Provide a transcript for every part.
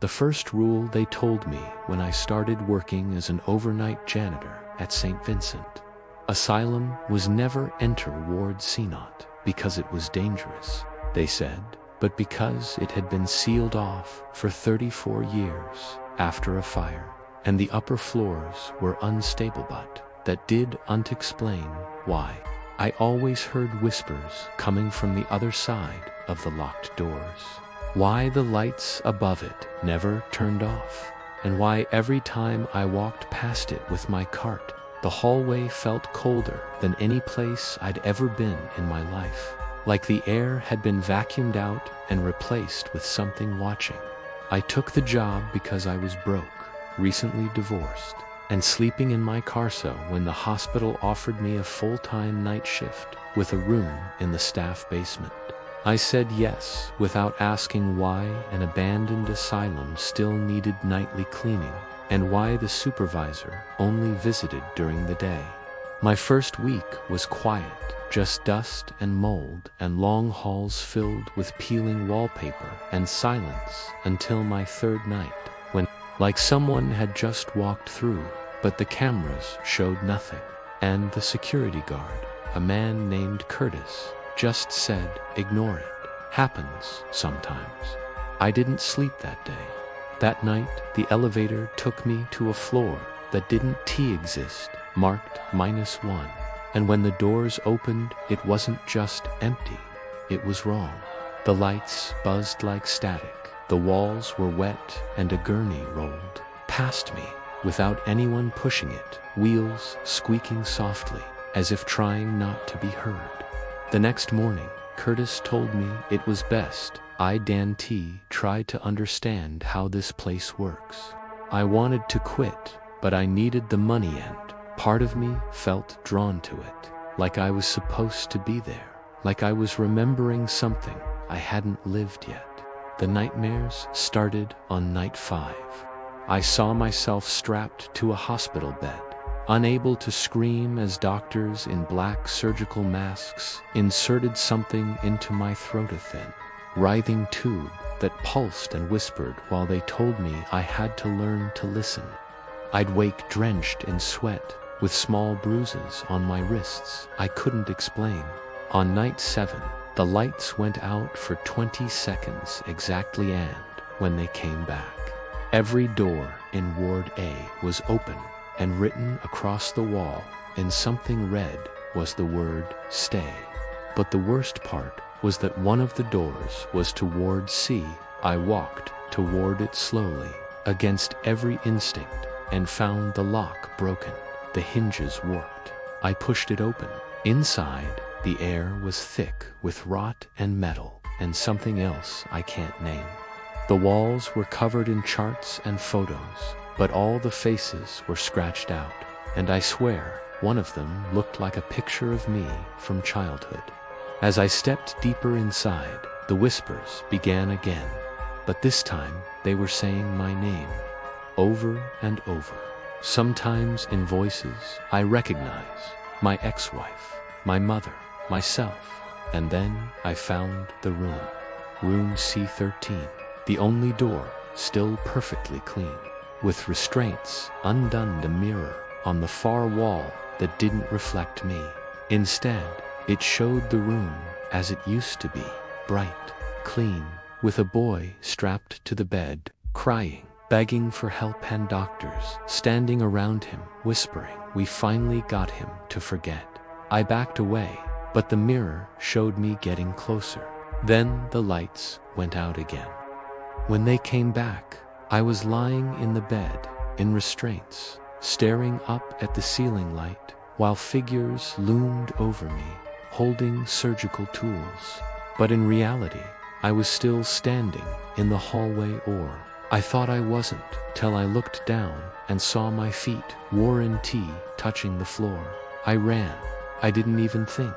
The first rule they told me when I started working as an overnight janitor at St. Vincent Asylum was never enter Ward C0 because it was dangerous, they said, but because it had been sealed off for 34 years after a fire, and the upper floors were unstable, but that didn't explain why. I always heard whispers coming from the other side of the locked doors. Why the lights above it never turned off, and why every time I walked past it with my cart, the hallway felt colder than any place I'd ever been in my life, like the air had been vacuumed out and replaced with something watching. I took the job because I was broke, recently divorced, and sleeping in my carso when the hospital offered me a full-time night shift with a room in the staff basement. I said yes without asking why an abandoned asylum still needed nightly cleaning and why the supervisor only visited during the day. My first week was quiet, just dust and mold and long halls filled with peeling wallpaper and silence until my third night, when, like someone had just walked through, but the cameras showed nothing, and the security guard, a man named Curtis, just said, "Ignore it. Happens sometimes." I didn't sleep that day. That night, the elevator took me to a floor that didn't exist, marked -1. And when the doors opened, it wasn't just empty, it was wrong. The lights buzzed like static, the walls were wet, and a gurney rolled past me without anyone pushing it, wheels squeaking softly, as if trying not to be heard. The next morning, Curtis told me it was best I tried to understand how this place works. I wanted to quit, but I needed the money, and part of me felt drawn to it, like I was supposed to be there, like I was remembering something I hadn't lived yet. The nightmares started on night 5. I saw myself strapped to a hospital bed, unable to scream as doctors in black surgical masks inserted something into my throat, a thin, writhing tube that pulsed and whispered while they told me I had to learn to listen. I'd wake drenched in sweat, with small bruises on my wrists I couldn't explain. On night 7, the lights went out for 20 seconds exactly, and when they came back, every door in Ward A was open, and written across the wall in something red was the word "Stay." But the worst part was that one of the doors was to Ward C. I walked toward it slowly, against every instinct, and found the lock broken, the hinges warped. I pushed it open. Inside, the air was thick with rot and metal, and something else I can't name. The walls were covered in charts and photos, but all the faces were scratched out, and I swear one of them looked like a picture of me from childhood. As I stepped deeper inside, the whispers began again, but this time they were saying my name, over and over, sometimes in voices I recognize, my ex-wife, my mother, myself, and then I found the room, room C13, the only door still perfectly clean, with restraints undone, the mirror on the far wall that didn't reflect me. Instead, it showed the room as it used to be, bright, clean, with a boy strapped to the bed, crying, begging for help, and doctors standing around him, whispering, "We finally got him to forget." I backed away, but the mirror showed me getting closer. Then the lights went out again. When they came back, I was lying in the bed, in restraints, staring up at the ceiling light, while figures loomed over me, holding surgical tools. But in reality, I was still standing in the hallway, or I thought I wasn't, till I looked down and saw my feet, Warren T, touching the floor. I ran. I didn't even think.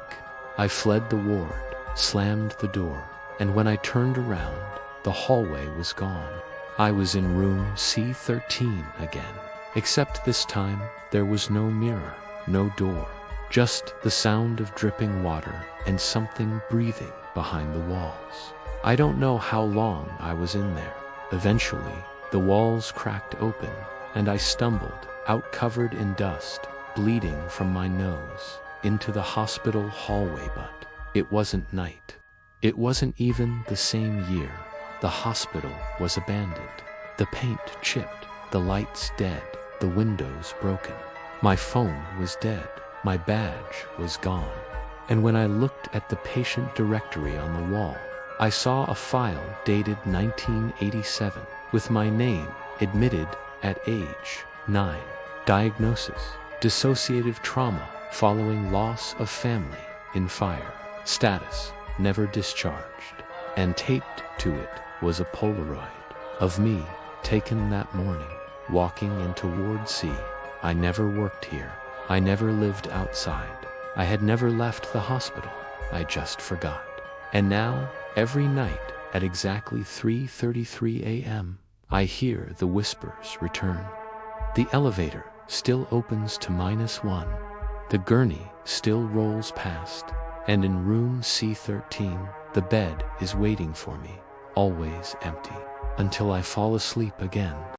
I fled the ward, slammed the door, and when I turned around, the hallway was gone. I was in room C13 again, except this time there was no mirror, no door, just the sound of dripping water and something breathing behind the walls. I don't know how long I was in there. Eventually, The walls cracked open, and I stumbled, out covered in dust, bleeding from my nose, into the hospital hallway. But it wasn't night. It wasn't even the same year. The hospital was abandoned. The paint chipped, the lights dead, the windows broken. My phone was dead. My badge was gone. And when I looked at the patient directory on the wall, I saw a file dated 1987 with my name, admitted at age 9. Diagnosis: dissociative trauma following loss of family in fire. Status: never discharged. And taped to it was a Polaroid of me taken that morning, walking into Ward C. I never worked here. I never lived outside. I had never left the hospital. I just forgot. And now, every night at exactly 3:33 a.m., I hear the whispers return. The elevator still opens to -1. The gurney still rolls past. And in room C13, the bed is waiting for me, always empty, until I fall asleep again.